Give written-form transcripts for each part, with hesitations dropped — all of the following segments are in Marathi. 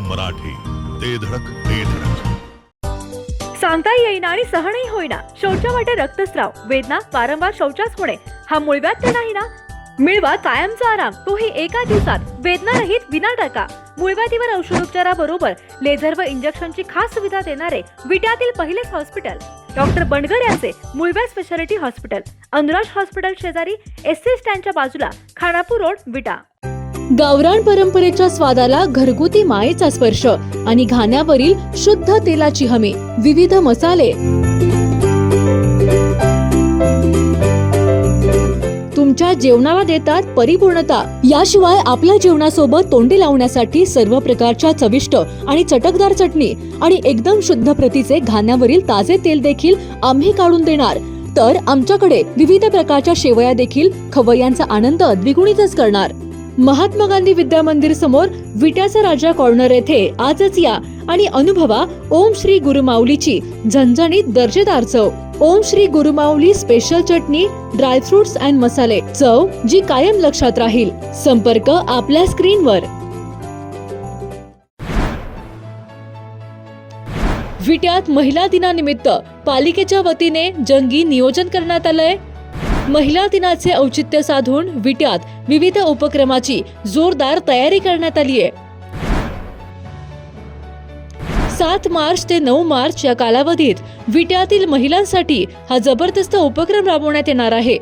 मराठी, ते धडक ते धडक. सांगता येईना आणि सहनही होईना शौचा वाटे रक्तस्राव, वेदना, वारंवार शौचास होणे हा मूळव्याध तर नाही ना? मिळवा कायमचा आराम, तोही एका दिवसात, वेदना रहित, विना टाका. मूळव्याधीवर औषधोपचाराबरोबर लेझर व इंजेक्शनची खास सुविधा देणारे विट्यातील पहिलेच हॉस्पिटल डॉक्टर बंडगर यांचे मूळव्याध स्पेशालिटी हॉस्पिटल, अनुराज हॉस्पिटल शेजारी, एसटी स्टँडच्या बाजूला, खानापूर रोड, विटा. गावरान परंपरेच्या स्वादाला घरगुती मायेचा स्पर्श आणि घाण्यावरील शुद्ध तेलाची हमी, विविध मसाले, तुमच्या जेवणाला देतात परिपूर्णता. याशिवाय आपल्या जेवणासोबत तोंडी लावण्यासाठी सर्व प्रकारच्या चविष्ट आणि चटकदार चटणी आणि एकदम शुद्ध प्रतीचे घाण्यावरील ताजे तेल देखील आम्ही काढून देणार. तर आमच्याकडे विविध प्रकारच्या शेवया देखील खवय्यांचा आनंद द्विगुणितच करणार. महात्मा गांधी विद्या मंदिर समोर, विट्याचा राजा कॉर्नर येथे आजच या आणि अनुभवा ओम श्री गुरुमाऊलीची झणझणीत दर्जेदार चव. Om Shri Gurumauli special chutney, dry fruits and मसाले, चव जी कायम लक्षात राहील. संपर्क आपल्या स्क्रीनवर. विट्यात महिला दिनानिमित्त पालिकेच्या वतीने जंगी नियोजन करण्यात आलंय. महिला दिनाचे औचित्य साधून विट्यात विविध उपक्रमाची जोरदार तयारी करण्यात आली आहे. 7 मार्च ते 9 मार्च या कालावधीत विट्यातील महिलांसाठी हा जबरदस्त उपक्रम राबवण्यात येणार आहे.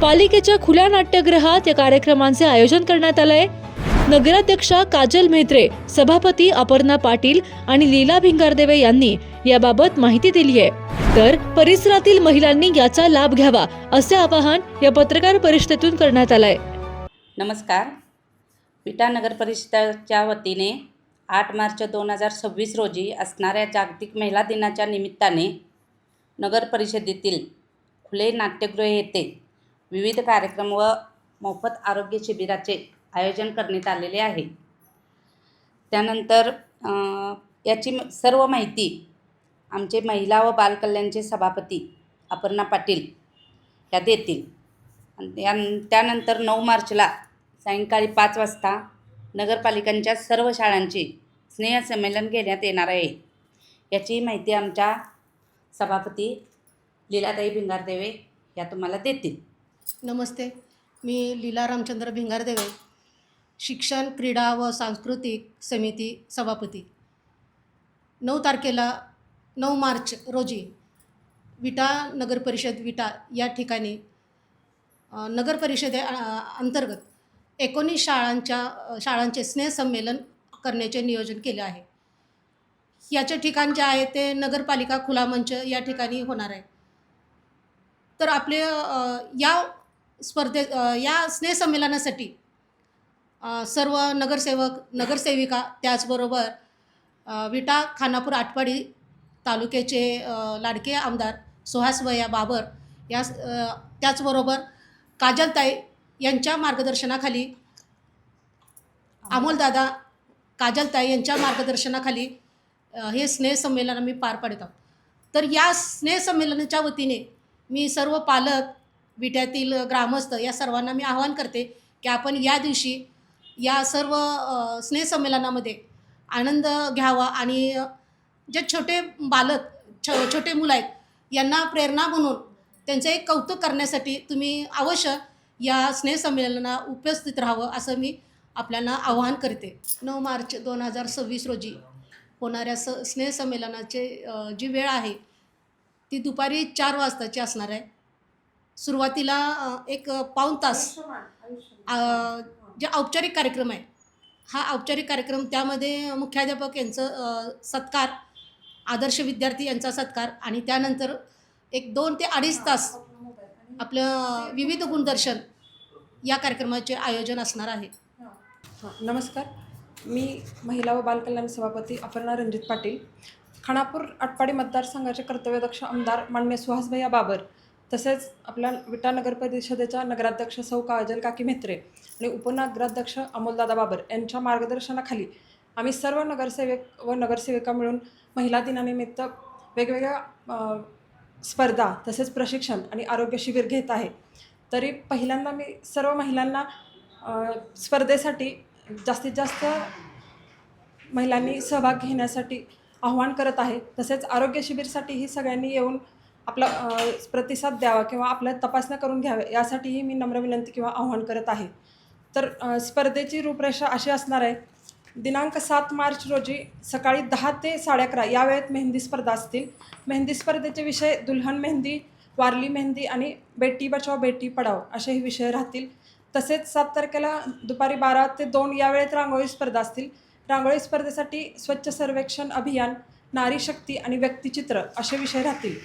पालिकेच्या खुल्या नाट्यगृहात या कार्यक्रमांचे आयोजन करण्यात आलंय. नगराध्यक्षा काजल म्हेत्रे, सभापती अपर्णा पाटील आणि लीला भिंगारदेवे यांनी याबाबत माहिती दिली आहे. तर परिसरातील महिलांनी याचा लाभ घ्यावा असे आवाहन या पत्रकार परिषदेतून करण्यात आलंय. नमस्कार. विटा नगर परिषदेच्या वतीने 8 मार्च 2026 रोजी असणाऱ्या जागतिक महिला दिनाच्या निमित्ताने नगर परिषदेतील खुले नाट्यगृह येथे विविध कार्यक्रम व मोफत आरोग्य शिबिराचे आयोजन करण्यात आलेले आहे. त्यानंतर याची सर्व माहिती आमचे महिला व बालकल्याणचे सभापती अपर्णा पाटील या देतील. त्यानंतर 9 मार्चला सायंकाळी 5 वाजता नगरपालिकांच्या सर्व शाळांचे स्नेहसंमेलन घेण्यात येणार आहे. याची माहिती आमच्या सभापती लीलाताई भिंगारदेवे या तुम्हाला देतील. नमस्ते, मी लीला रामचंद्र भिंगारदेवे, शिक्षण, क्रीडा व सांस्कृतिक समिती सभापती. 9 मार्च रोजी विटा नगर परिषद विटा या ठिकाणी नगर परिषदे अंतर्गत 19 शाळांचे स्नेहसंमेलन करण्याचे नियोजन केले आहे. याचे ठिकाण जे आहे ते नगरपालिका खुला मंच या ठिकाणी होणार आहे. तर आपले या स्नेहसंमेलनासाठी सर्व नगरसेवक, नगरसेविका, त्याचबरोबर विटा खानापूर आटपाडी तालुक्याचे लाडके आमदार सुहासभैया बाबर त्याचबरोबर काजलताई यांच्या मार्गदर्शनाखाली, अमोलदादा काजलताई यांच्या मार्गदर्शनाखाली हे स्नेहसंमेलन आम्ही पार पाडत आहोत. तर या स्नेहसंमेलनाच्या वतीने मी सर्व पालक, विट्यातील ग्रामस्थ या सर्वांना मी आवाहन करते की आपण या दिवशी या सर्व स्नेहसंमेलनामध्ये आनंद घ्यावा आणि जे छोटे बालक, छोटे मुलं आहेत यांना प्रेरणा म्हणून त्यांचं एक कौतुक करण्यासाठी तुम्ही अवश्य या स्नेहसंमेलनाला उपस्थित राहावं असं मी आपल्याला आवाहन करते. 9 मार्च 2026 रोजी होणाऱ्या स्नेहसंमेलनाचे जी वेळ आहे ती दुपारी 4 वाजताची असणार आहे. सुरुवातीला एक पाऊण तास जे औपचारिक कार्यक्रम आहे, हा औपचारिक कार्यक्रम, त्यामध्ये मुख्याध्यापक यांचं सत्कार, आदर्श विद्यार्थी यांचा सत्कार आणि त्यानंतर एक 2 ते 2.5 तास आपलं विविध गुणदर्शन या कार्यक्रमाचे आयोजन असणार आहे. नमस्कार, मी महिला व बालकल्याण सभापती अपर्णा रणजित पाटील, खानापूर आटपाडी मतदारसंघाचे कर्तव्यदक्ष आमदार माननीय सुहासभैया बाबर, तसेच आपल्या विटा नगर परिषदेच्या नगराध्यक्ष सौ काजल काकी म्हेत्रे आणि उपनगराध्यक्ष अमोलदादा बाबर यांच्या मार्गदर्शनाखाली आम्ही सर्व नगरसेवक व नगरसेविका मिळून महिला दिनानिमित्त वेगवेगळ्या स्पर्धा तसेच प्रशिक्षण आणि आरोग्य शिबिर घेत आहे. तरी पहिल्यांदा मी सर्व महिलांना स्पर्धेसाठी जास्तीत जास्त महिलांनी सहभाग घेण्यासाठी आव्हान करत आहे. तसेच आरोग्य शिबिरसाठीही सगळ्यांनी येऊन आपला प्रतिसाद द्यावा किंवा आपल्या तपासण्या करून घ्याव्या यासाठीही मी नम्र विनंती किंवा आव्हान करत आहे. तर स्पर्धेची रूपरेषा अशी असणार आहे. दिनांक 7 मार्च रोजी सकाळी 10 ते 11:30 या वेळेत मेहंदी स्पर्धा असतील. मेहंदी स्पर्धेचे विषय दुल्हन मेहंदी, वारली मेहंदी आणि बेटी बचाव बेटी पढाओ असेही विषय राहतील. तसेच 7 तारखेला दुपारी 12 ते 2 या वेळेत रांगोळी स्पर्धा असतील. रांगोळी स्पर्धेसाठी स्वच्छ सर्वेक्षण अभियान, नारी शक्ती आणि व्यक्तिचित्र असे विषय राहतील.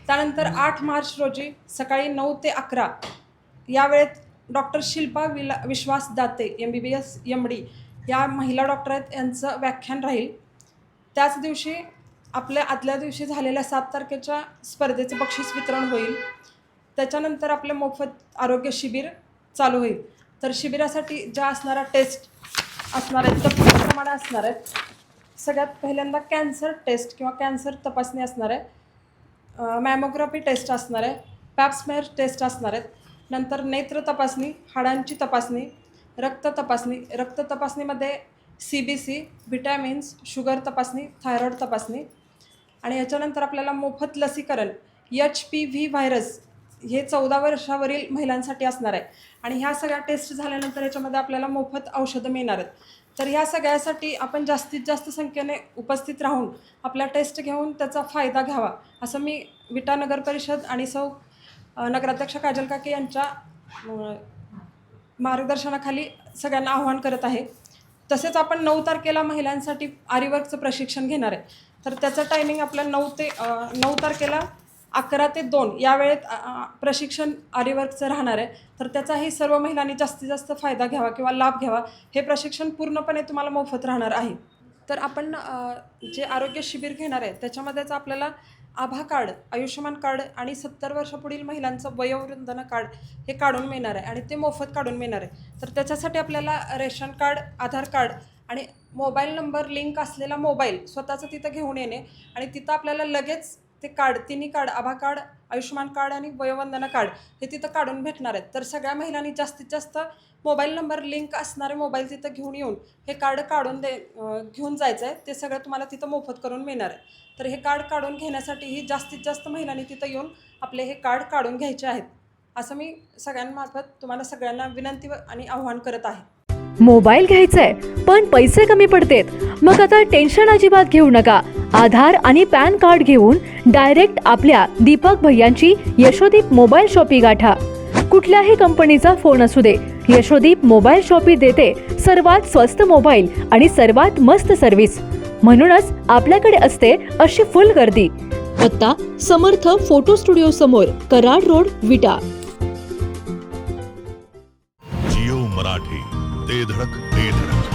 त्यानंतर 8 मार्च रोजी सकाळी 9 ते 11 या वेळेत डॉक्टर शिल्पा विश्वास दाते MBBS MD या महिला डॉक्टर आहेत यांचं व्याख्यान राहील. त्याच दिवशी आपल्या आदल्या दिवशी झालेल्या 7 तारखेच्या स्पर्धेचं बक्षीस वितरण होईल. त्याच्यानंतर आपले मोफत आरोग्य शिबिर चालू होईल. तर शिबिरासाठी ज्या असणाऱ्या टेस्ट असणार आहेत त्या पूर्णप्रमाणे असणार आहेत. सगळ्यात पहिल्यांदा कॅन्सर टेस्ट किंवा कॅन्सर तपासणी असणार आहे. मॅमोग्राफी टेस्ट असणार आहे. पॅप्समेअर टेस्ट असणार आहेत. नंतर नेत्र तपासणी, हाडांची तपासणी, रक्त तपासणी. रक्त तपासणीमध्ये CBC, विटॅमिन्स, शुगर तपासणी, थायरॉईड तपासणी आणि याच्यानंतर आपल्याला मोफत लसीकरण HPV व्हायरस हे 14 वर्षावरील महिलांसाठी असणार आहे. आणि ह्या सगळ्या टेस्ट झाल्यानंतर याच्यामध्ये आपल्याला मोफत औषधं मिळणार आहेत. तर ह्या सगळ्यासाठी आपण जास्तीत जास्त संख्येने उपस्थित राहून आपल्या टेस्ट घेऊन त्याचा फायदा घ्यावा असं मी विटा नगर परिषद आणि सौ नगराध्यक्ष काजल काके यांच्या मार्गदर्शनाखाली सगळ्यांना आव्हान करत आहे. तसेच आपण 9 तारखेला महिलांसाठी आरीवर्कचं प्रशिक्षण घेणार आहे. तर त्याचं टायमिंग आपल्याला 9 तारखेला 11 ते 2 या वेळेत प्रशिक्षण आरीवर्कचं राहणार आहे. तर त्याचाही सर्व महिलांनी जास्तीत जास्त फायदा घ्यावा किंवा लाभ घ्यावा. हे प्रशिक्षण पूर्णपणे तुम्हाला मोफत राहणार आहे. तर आपण जे आरोग्य शिबिर घेणार आहे त्याच्यामध्येच आपल्याला आभा कार्ड, आयुष्यमान कार्ड आणि 70 वर्षापुढील महिलांचं वयोवृद्धन कार्ड हे काढून मिळणार आहे आणि ते मोफत काढून मिळणार आहे. तर त्याच्यासाठी आपल्याला रेशन कार्ड, आधार कार्ड आणि मोबाईल नंबर लिंक असलेला मोबाईल स्वतःचं तिथं घेऊन येणे आणि तिथं आपल्याला लगेच ते कार्ड, तिन्ही कार्ड, आभा कार्ड, आयुष्यमान कार्ड आणि वयोवंदना कार्ड हे तिथं काढून भेटणार आहेत. तर सगळ्या महिलांनी जास्तीत जास्त मोबाईल नंबर लिंक असणारे मोबाईल तिथं घेऊन येऊन हे कार्ड काढून घेऊन जायचं आहे. ते सगळं तुम्हाला तिथं मोफत करून मिळणार आहे. तर हे कार्ड काढून घेण्यासाठीही जास्तीत जास्त महिलांनी तिथं येऊन आपले हे कार्ड काढून घ्यायचे आहेत असं मी सगळ्यांमार्फत तुम्हाला सगळ्यांना विनंती आणि आव्हान करत आहे. मोबाईल घ्यायचाय पण पैसे कमी पडतेत, मग आता टेन्शन अजिबात घेऊ नका. आधार आणि पॅन कार्ड घेऊन डायरेक्ट आपल्या दीपक भैयांची यशोदीप मोबाईल शॉपी गाठा. कुठल्याही कंपनीचा फोन असू दे, यशोदीप मोबाईल शॉपी देते सर्वात स्वस्त मोबाईल आणि सर्वात मस्त सर्व्हिस. म्हणूनच आपल्याकडे असते अशी फुल गर्दी. पत्ता समर्थ फोटो स्टुडिओ समोर, कराड रोड, विटा. जिओ मराठी, ते धडक ते धडक.